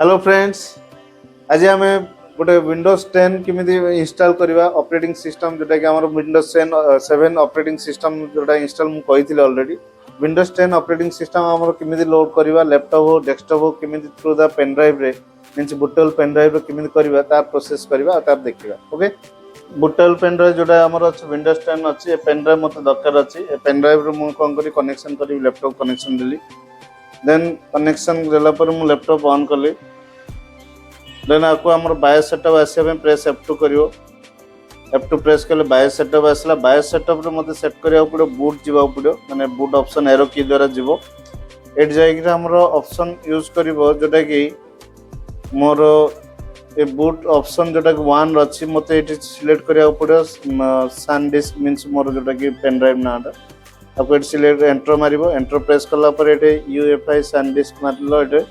Hello friends, आज आम गोटे विंडोज 10 किमिति इंस्टॉल करवा ऑपरेटिंग सिस्टम जोटा कि हमर विंडोज 7 ऑपरेटिंग सिस्टम जोटा इंस्टॉल मु कहिथिले ऑलरेडी। विंडोज 10 ऑपरेटिंग सिस्टम हमर किमिति लोड करवा लैपटॉप हो डेस्कटॉप हो किमिति थ्रू द पेन ड्राइव रे मींस बूटेबल पेन ड्राइव रे किमिति करवा तार प्रोसेस करवा तार देखिबा। ओके, बूटेबल पेन ड्राइव जोटा हमर अछि विंडोज 10 अछि ए पेन ड्राइव मते दरकार अछि। ए पेन ड्राइव रे मु कोन करी कनेक्शन करी लैपटॉप कनेक्शन देली, देन कनेक्शन देला पर मु लैपटॉप ऑन कली। देन आपको आमर बायोस सेटअप आसे प्रेस F2 करियो। F2 प्रेस कले बायोस सेटअप आसला। बायोस सेटअप रे मते सेट करिया पड़ो बूट जीवा पड़ो, माने बूट ऑप्शन एरो की द्वारा जीवो। एट जाय कि हमर ऑप्शन यूज करिवो जोटा कि मोर ए बूट ऑप्शन जोटा कि 1 अछि मते एटी सिलेक्ट करिया पड़ो SanDisk मींस मोर जोटा कि पेन ड्राइव नाटा। आपको एट सिलेक्ट एंटर मारिवो। एंटर प्रेस कला पर एटे UEFI SanDisk मारलो एटे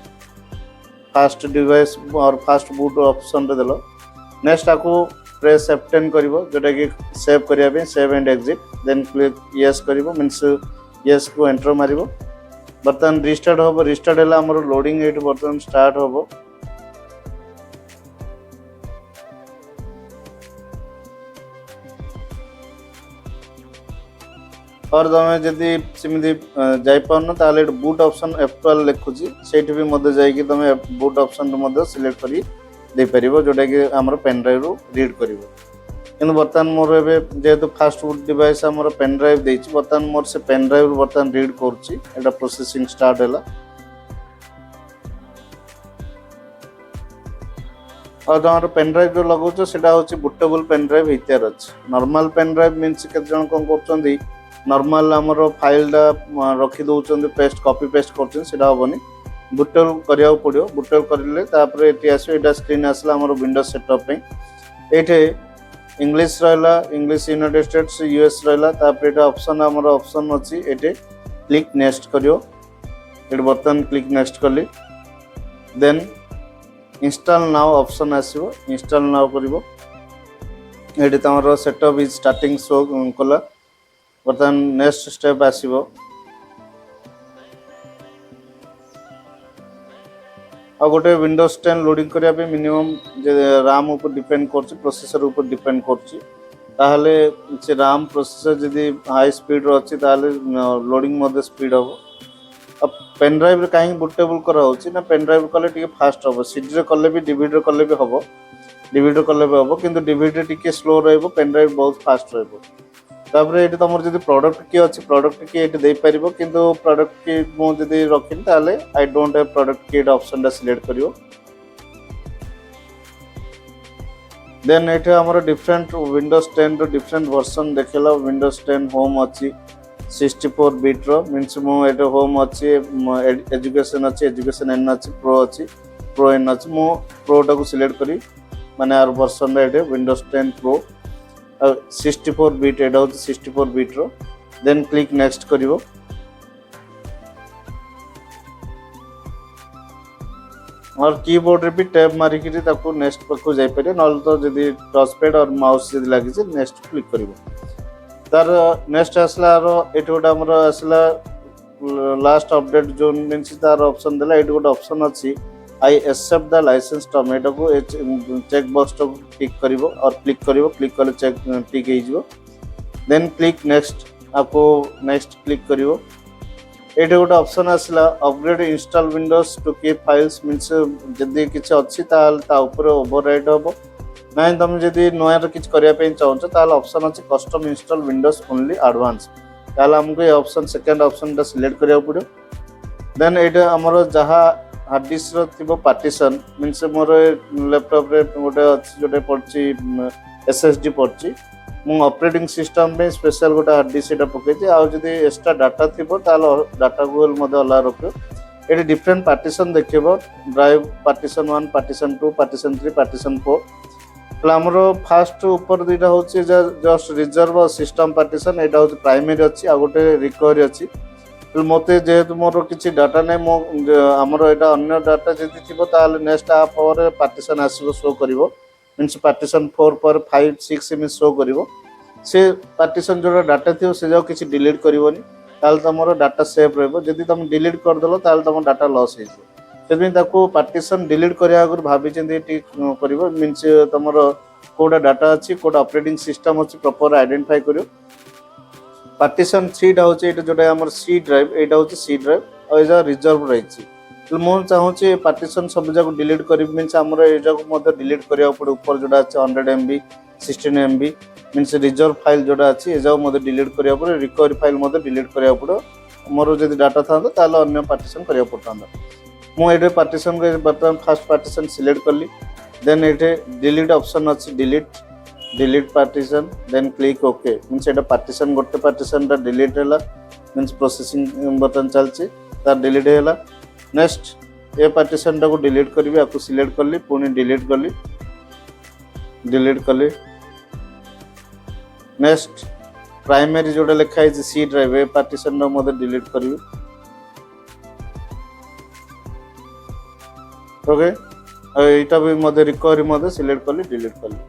फास्ट डिवाइस और फास्ट बूट ऑप्शन रे देलो। नेक्स्ट आपको प्रेस F10 करिवो जोटा कि सेव करिया पे save and exit. Then click yes करिवो मींस यस को एंटर मारिवो। बर्तन रिस्टार्ट होबो। रिस्टार्ट हैला हमर लोडिंग एट बर्तन स्टार्ट होबो। और तमें जदि सिमिति जाय पाउन ताले बूट ऑप्शन F12 लिखुची सेठी भी मध्य जाय कि तमे बूट ऑप्शन मध्य सिलेक्ट करी दे परिबो जोटा कि हमर पेन ड्राइव रो रीड करिवो। किंतु बर्तन मोर एबे जेहेतु फास्ट बूट डिवाइस हमर पेन ड्राइव देछि, बर्तन मोर से पेन ड्राइव रो बर्तन रीड करछि। एटा प्रोसेसिंग स्टार्ट हैला। और हमर पेन ड्राइव जो लगौछ सेटा होछि बूटेबल पेन ड्राइव हितार अछि। नॉर्मल पेन ड्राइव मींस के जन कोन करछन्ती नॉर्मल हमरो फाइल दा रखी दउछन्ती पेस्ट कॉपी पेस्ट करछन सेटा होबनी। बूटेबल करिया पड़ियो। बूटेबल करले तापर एटी आसो एटा स्क्रीन आसला हमरो विंडोज सेटअप पे। एठे इंग्लिश रहला, इंग्लिश यूनाइटेड स्टेट्स यूएस रहला। तापर एटा ऑप्शन हमरो ऑप्शन अछि एटे क्लिक नेक्स्ट करियो। एट बटन क्लिक नेक्स्ट करली। देन इंस्टॉल नाउ ऑप्शन आसीबो। इंस्टॉल नाउ करिवो। एटी तमरो सेटअप इज स्टार्टिंग शो कला। बर्तन नेक्स्ट स्टेप आसीबो। आ गोटे विंडोज 10 लोडिंग करिया पे मिनिमम जे RAM ऊपर डिपेंड करछि, प्रोसेसर ऊपर डिपेंड करछि। ताहले से RAM प्रोसेसर जदी हाई स्पीड रो अछि ताहले लोडिंग मध्ये स्पीड हो। अब पेन ड्राइव रे काहे बूटेबल करा होछि ना, पेन ड्राइव कले टिके फास्ट हो। CD रे कले भी DVD रे कले भी हो। DVD रे कले भी हो किंतु DVD रे टिके स्लो रहइबो, पेन ड्राइव बहुत फास्ट रहइबो। तापरे एटी तमर जदी प्रोडक्ट की अछि प्रोडक्ट की एटी दे परिबो, किंतु प्रोडक्ट की मो जदी रखिन ताले आई डोंट हैव प्रोडक्ट की ऑप्शन दा सिलेक्ट करियो। देन एटे हमर डिफरेंट विंडोज 10 रो डिफरेंट वर्जन देखेला। विंडोज 10 होम अछि 64 बिट रो मींस मो एटे होम अछि, एजुकेशन अछि, एजुकेशन एन अछि, प्रो अछि, प्रो एन अछि। मो प्रो टा को सिलेक्ट करी माने आर वर्जन रे एटे विंडोज 10 प्रो 64 बिट एडा होछि 64 बिट रो। देन क्लिक नेक्स्ट करिवो। और कीबोर्ड रे भी टैब मारी कि ताको नेक्स्ट पको जाय परियो, नल तो जदी टच पैड और माउस जदी लागि छै नेक्स्ट क्लिक करिवो। तार नेक्स्ट आसला रो एटो गोटा हमर आसला लास्ट अपडेट जो मींस तार ऑप्शन देला। एटो गोटा ऑप्शन अछि I accept the license term. एटा को चेक बॉक्स तो टिक करिवो और क्लिक करिवो। क्लिक करले चेक टिक हे जिवो। देन क्लिक नेक्स्ट, आपको नेक्स्ट क्लिक करिवो। एटे गोटे ऑप्शन आसला upgrade install Windows to keep files means जदी किछ अछि ताल ता ऊपर ओवरराइड होबो। नाइ तुम जदी नोयर किछ करिया पे चाहछ ताल ऑप्शन अछि custom install Windows only advance. ताल हमको ये ऑप्शन सेकंड ऑप्शन दा सिलेक्ट करिया पड़ो। देन एटा हमरो जहा हार्ड डिस्क रो थिबो पार्टीशन मींस मोर लैपटॉप रे गोटे अछि जोटे पड़छि SSD पड़छि। मु ऑपरेटिंग सिस्टम पे स्पेशल गोटे हार्ड डिस्क एटा पकेछि। आ जदी एक्स्ट्रा डाटा थिबो ताल डाटा को मधे अला रखियो। एटी डिफरेंट पार्टीशन देखिबो, drive partition 1, partition 2, partition 3, partition 4। तला हमरो फास्ट ऊपर दुईटा होछि जस्ट रिजर्व सिस्टम पार्टीशन। एटा होछि प्राइमरी अछि आ गोटे रिकवरी अछि। मते जेहेतु मोर किछि डाटा नै मो हमरो एटा अन्य डाटा जदी थिबो ताल नेक्स्ट आप और पार्टीशन आसीबो शो करिवो मींस पार्टीशन 4 पर 5 6 में शो करिवो। से पार्टीशन जो डाटा थियो से जाओ किछि डिलीट करिवोनी ताल तमरो डाटा सेव रहबो। जदी तुम डिलीट कर देलो ताल तम डाटा लॉस हे जिवो। से पार्टीशन डिलीट करने आगे भाभी कर मीनस तुम कोड़ा डाटा अच्छी कोड़ा ऑपरेटिंग सिस्टम अच्छी प्रॉपर आइडेंटिफाई करियो पार्टीशन 3 टा होचे एटा जोटा हमर सी ड्राइव एटा होचे सी ड्राइव और एजा रिजर्व रहिछि तो मो चाहूचे पार्टीशन सब जाको डिलीट करी मींस हमर एजा को मध्य डिलीट करिया पड़े ऊपर जोटा अछि 100 MB 16 MB means reserve file जोटा अछि एजा मध्य डिलीट करिया पड़े रिकवरी फाइल मध्य डिलीट करिया पड़े मोर जदि डाटा था ताले अन्य पार्टीशन करिया पड़तांदा मो एटे पार्टीशन के बर्तमान फर्स्ट पार्टीशन सिलेक्ट करली देन एटे डिलीट ऑप्शन अछि delete partition then click okay means एटा पार्टीशन गोटे पार्टीशन ता डिलीट हैला मींस प्रोसेसिंग बटन चलछि ता डिलीट हैला नेक्स्ट ए पार्टीशन ता को डिलीट करबी आकु सिलेक्ट करली पुनी डिलीट करली नेक्स्ट प्राइमरी जोटा लिखा है सी ड्राइव ए पार्टीशन ता मते डिलीट करबी ओके एटा भी मते रिकवरी मते सिलेक्ट करली डिलीट करली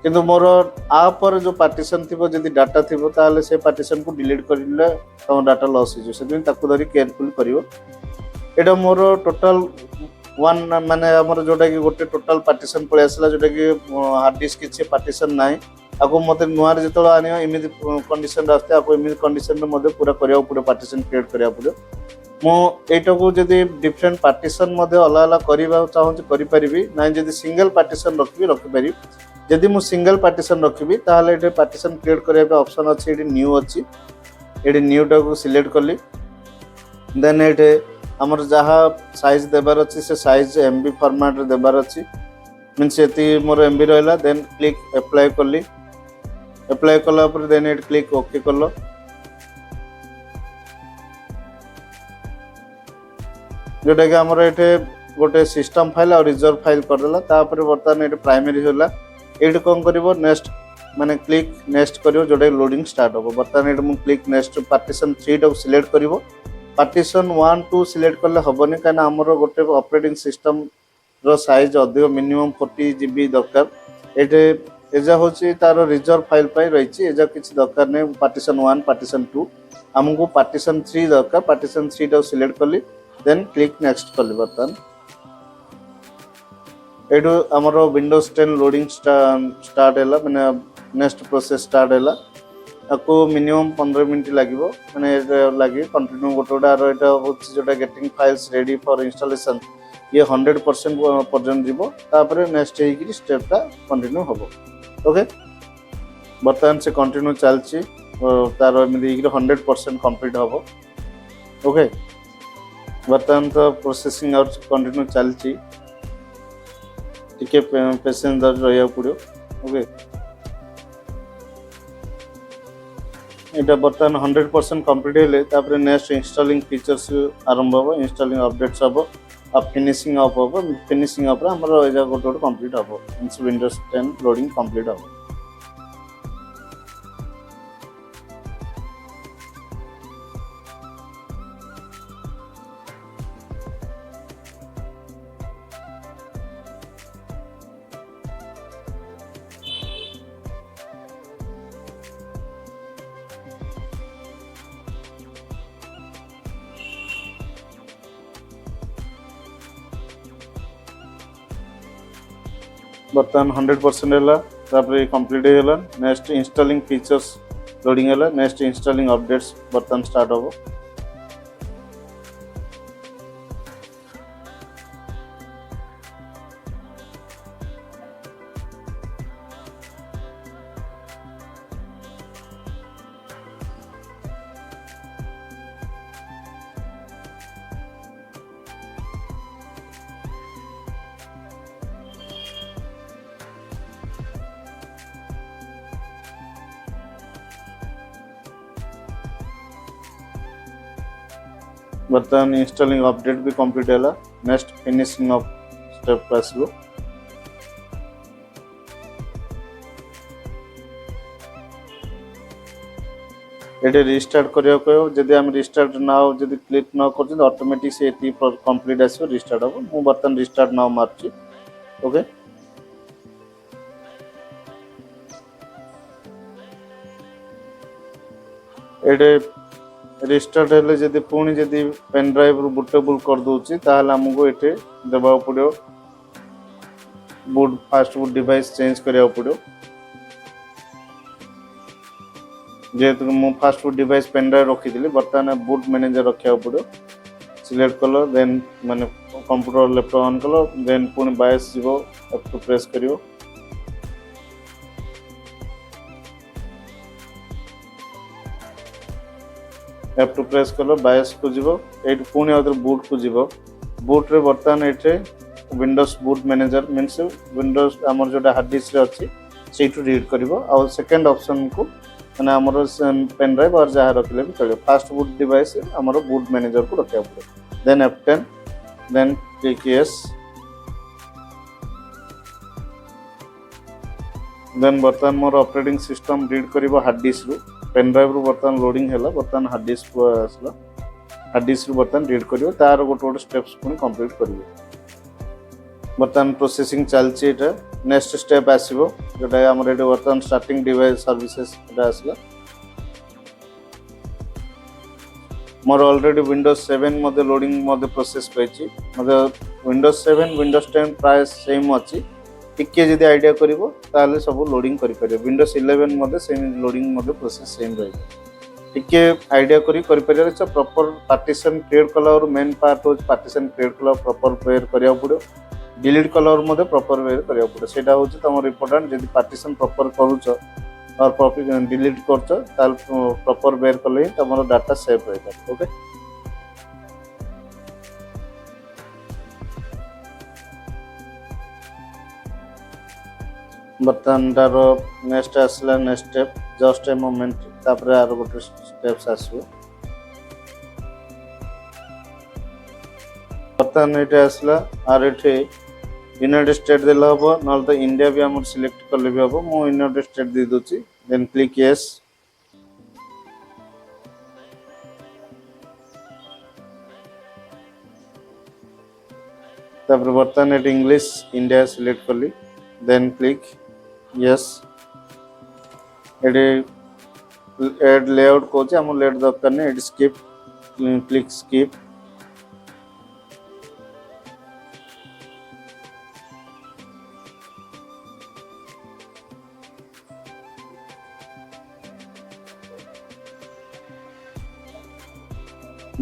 किंतु मोर आ पर जो पार्टीशन थी जदि डाटा थी ताले से पार्टीशन को डिलीट करले तम डाटा लॉस हो से ताकू धरी केयरफुल करियो एटा मोर टोटल वन माने हमर जोटा कि गोटे टोटल पार्टीशन पळे आसला जोटा कि हार्ड डिस्क किछि पार्टीशन नाही आको मते नुआर जेतलो आनियो इमिति कंडीशन रास्ते आको इमिति कंडीशन मध्ये पूरा करिया पुरो पार्टीशन क्रिएट करिया पुरो मो एटा को जदि डिफरेंट पार्टीशन मध्ये अलग अलग करिबा चाहू करि परिबी नाही जदि सिंगल पार्टीशन रखि परिबी जदि मु सिंगल पार्टीशन रखिबी ताहले एटे पार्टीशन क्रिएट करिया पे ऑप्शन अछि एटी न्यू अछि एटी न्यू टा को सिलेक्ट करली देन एटे हमर जहा साइज देबार अछि से साइज एमबी फॉर्मेट रे देबार अछि मींस एती मोर एमबी रहला देन क्लिक अप्लाई करली अप्लाई करला पर देन एट क्लिक ओके करलो जोटा कि हमर एटे गोटे सिस्टम फाइल और रिजर्व फाइल कर देला तापर वर्तमान एटे प्राइमरी होला एट कौन करिवो नेक्स्ट माने क्लिक नेक्स्ट करिवो जोटा लोडिंग स्टार्ट हो बर्तमान एट मु क्लिक नेक्स्ट पार्टीशन 3 टा सिलेक्ट करिवो पार्टीशन 1 2 सिलेक्ट करले हबनी काना हमरो गोटे ऑपरेटिंग सिस्टम रो साइज अधिक मिनिमम 40 GB दरकार एटे एजा होची तारो रिजर्व फाइल पाई रहिची एजा किछि दरकार नै पार्टीशन 1 पार्टीशन 2 हमको पार्टीशन 3 दरकार पार्टीशन 3 टा सिलेक्ट करली देन क्लिक नेक्स्ट करली बर्तमान एडो हमरो विंडोज 10 लोडिंग स्टार्ट हैला माने नेक्स्ट प्रोसेस स्टार्ट हैला आपको मिनिमम 15 मिनिट लागिवो माने लागि कंटिन्यू गोटोडा रो एटा होछि जोटा getting files ready for installation ये 100% पर्यंत जीवो तापर नेक्स्ट हेकी स्टेप ता कंटिन्यू होबो ओके बर्तमान से कंटिन्यू चलछि तार एमि 100% कंप्लीट होबो ओके बर्तमान तो प्रोसेसिंग और कंटिन्यू चलछि टिके पेशेंस रहिया पड़ो ओके एटा बर्तमान 100% कंप्लीट हेले तापर नेक्स्ट इंस्टॉलिंग फीचर्स आरंभ हो इंस्टॉलिंग अपडेट्स हो अब फिनिशिंग अप हो फिनिशिंग अप हमर एजा गोटे कंप्लीट हो मींस विंडोज 10 लोडिंग कंप्लीट हो बर्तमान 100% हैला तापर कंप्लीट हैला नेक्स्ट इंस्टॉलिंग फीचर्स लोडिंग हैला नेक्स्ट इंस्टॉलिंग अपडेट्स बर्तमान स्टार्ट हो बर्तमान इंस्टॉलिंग अपडेट भी कंप्लीट हैला नेक्स्ट फिनिशिंग ऑफ स्टेप आसबो एटे रिस्टार्ट करिया को जदी हम रिस्टार्ट नाउ जदी क्लिक न कर जदी ऑटोमेटिक से एटी कंप्लीट आसबो रिस्टार्ट हो मु बर्तमान रिस्टार्ट नाउ मारची ओके एटे रिस्टार्ट हेले जदि पुणी जदि पेन ड्राइव रु बुटेबल कर दूची ताहले हमको एटे देबा पड़ो boot fast boot device change करिया पड़ो जेहेतु मु fast boot device pen drive रखी दिली बर्तमान बूट मैनेजर रखिया पड़ो सिलेक्ट कलो देन माने कंप्यूटर लैपटॉप ऑन कलो देन पुणी बायस जीवो F2 प्रेस करियो F2 प्रेस कलो बायस को जीवो एट पुणी अदर बूट को जीवो बूट रे बर्तमान एटे Windows boot manager means Windows आमर जोटा हार्ड डिस्क रे अछि सेटू रीड करिवो आ सेकंड ऑप्शन को माने हमर पेन ड्राइव और जहाँ रखले भी चलिए फास्ट बूट डिवाइस हमर बूट मैनेजर को रखिया पड़े then F10 then click yes then बर्तमान मोर ऑपरेटिंग सिस्टम रीड करिवो हार्ड डिस्क रु पेन ड्राइव रु बर्तमान लोडिंग हैला बर्तमान हार्ड डिस्क को आसला हार्ड डिस्क रु बर्तमान रीड करिवो तार गोटे स्टेप्स पुनी कंप्लीट करिवो बर्तमान प्रोसेसिंग चलछि एटा नेक्स्ट स्टेप आसीबो जोटा हमर एटा बर्तमान स्टार्टिंग डिवाइस सर्विसेज एटा आसला मोर ऑलरेडी विंडोज 7 मध्ये लोडिंग मध्ये प्रोसेस पैछि मध्ये विंडोज 7 विंडोज 10 प्राय सेम अछि टिके जदि आईडिया करिवो ताले सब लोडिंग करि परियो विंडोज 11 मध्ये सेम लोडिंग मध्ये प्रोसेस सेम रहै टिके आईडिया करि परियो छ प्रॉपर पार्टीशन क्रिएट कला और मेन पार्ट हो पार्टीशन क्रिएट कला प्रॉपर पेयर करिया पड़ो डिलीट कलर मध्ये प्रॉपर वे करिया पड़े सेटा होची तमर इंपोर्टेंट जदि पार्टीशन प्रॉपर करूछ और प्रॉपर डिलीट करछ ताल प्रॉपर वेयर कले तमर डाटा सेव रहता ओके बर्तन तारो नेक्स्ट आसला next step just a moment तापर आरो गोटे स्टेप्स आसबो बर्तन एटे आसला आर एटे यूनाइटेड स्टेट देला हबो नल तो इंडिया भी हमर सिलेक्ट करले भी हबो मो यूनाइटेड स्टेट दे दोची देन क्लिक यस तापर बर्तन एट इंग्लिश इंडिया सिलेक्ट करली देन क्लिक यस एडे एड लेआउट कोचे हम लेट दरकार ने एड स्किप क्लिक स्किप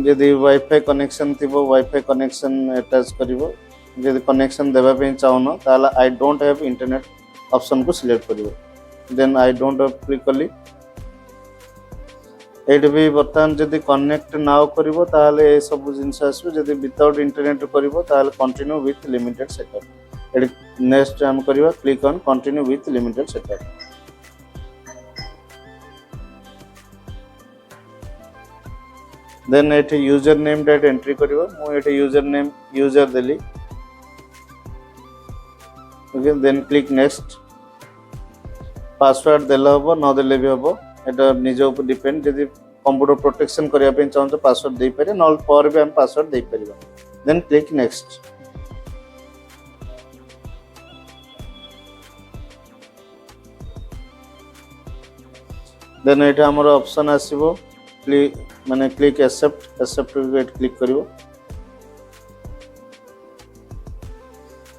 जदि वाईफाई कनेक्शन थिबो वाईफाई कनेक्शन अटैच करिवो जदि कनेक्शन देबा पे चाहनो ताला I don't have internet option को सिलेक्ट करिवो then I don't have click करली एट भी बर्तमान जदि कनेक्ट नाउ करिवो ताले ए सब जिंस आसबो जदि विदाउट इंटरनेट करिवो ताले कंटिन्यू विथ लिमिटेड सेटअप एट नेक्स्ट हम करिवो click on continue with limited setup then एटे यूजर नेम डेट एंट्री करिवो मु एटे यूजर नेम यूजर देली okay then click next password देला हबो न देले भी हबो एटा निज ऊपर डिपेंड जदि कंप्यूटर प्रोटेक्शन करिया पे चाहन तो पासवर्ड दे पारे नल पर भी हम पासवर्ड दे परिबा देन क्लिक नेक्स्ट देन एटा हमर ऑप्शन आसीबो माने क्लिक एक्सेप्ट वेट क्लिक करिवो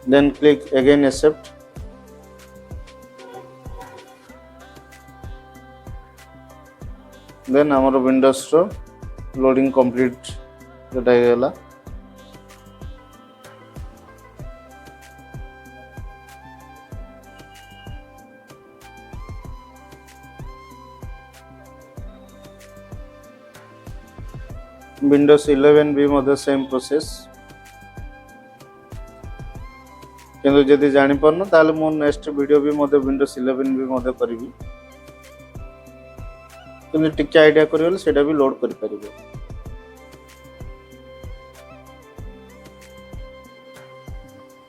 then click again accept then हमर विंडोज रो लोडिंग कंप्लीट जोटा गेला विंडोज 11 भी मध्य सेम प्रोसेस किंतु जदि जानि परनो ताले मो नेक्स्ट वीडियो भी मध्य विंडोज 11 भी मध्य करिवि किंतु टिके आईडिया करिवल सेटा भी लोड करि परिबो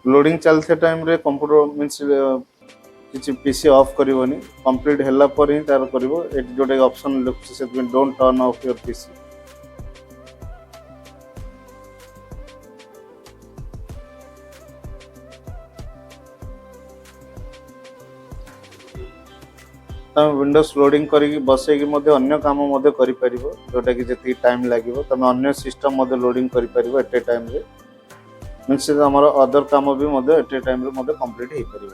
लोडिंग चलते टाइम रे कंप्यूटर मींस किछि पीसी ऑफ करिवोनी कंप्लीट हैला पर ही तार करिवो एट जोटे ऑप्शन लिखछ से don't turn off your PC तुम विंडोज लोडिंग करके बसैकी अन्य काम कर जोटा कि जी टाइम लगे तुम अन्य सिस्टम लोडिंग कर एट ए टाइम मीन्स आमर अदर काम भी एट ए टाइम कंप्लीट हो पार।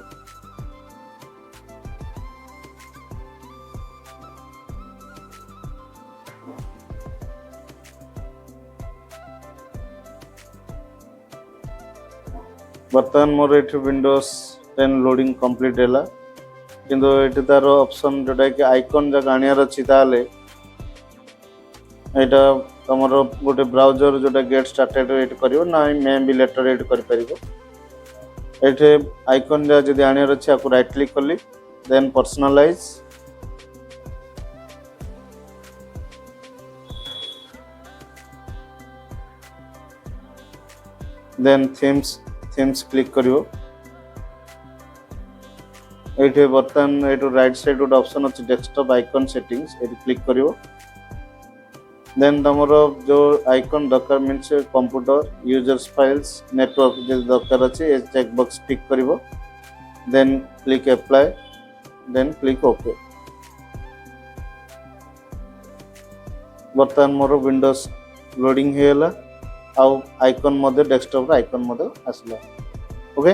बर्तमान मोर ये विंडोज 10 लोडिंग कंप्लीट है किंतु ये तार ऑप्शन जोटा कि आइकन जगह आनियार अच्छी ताले एटा तुम गोटे ब्राउजर जोटा गेट स्टार्टेड एट करिवो ना मे भी लेटर एड कर परिवो। एठे आइकन जा जदी आनियार अच्छी आपको राइट क्लिक करली then personalise then themes click करिवो। ये बर्तमान ये राइट साइड गोटे ऑप्शन अच्छे डेस्कटॉप आइकन सेटिंग्स ये क्लिक करिवो। देन तुम जो आइकन दरकार means computer users files network जो दरकार अच्छे ये चेकबॉक्स टिक करिवो। Then click apply then click okay. बर्तमान मोर विंडोज लोडिंग होगा आउ आइकन डेस्कटॉप आइकन आसला। ओके।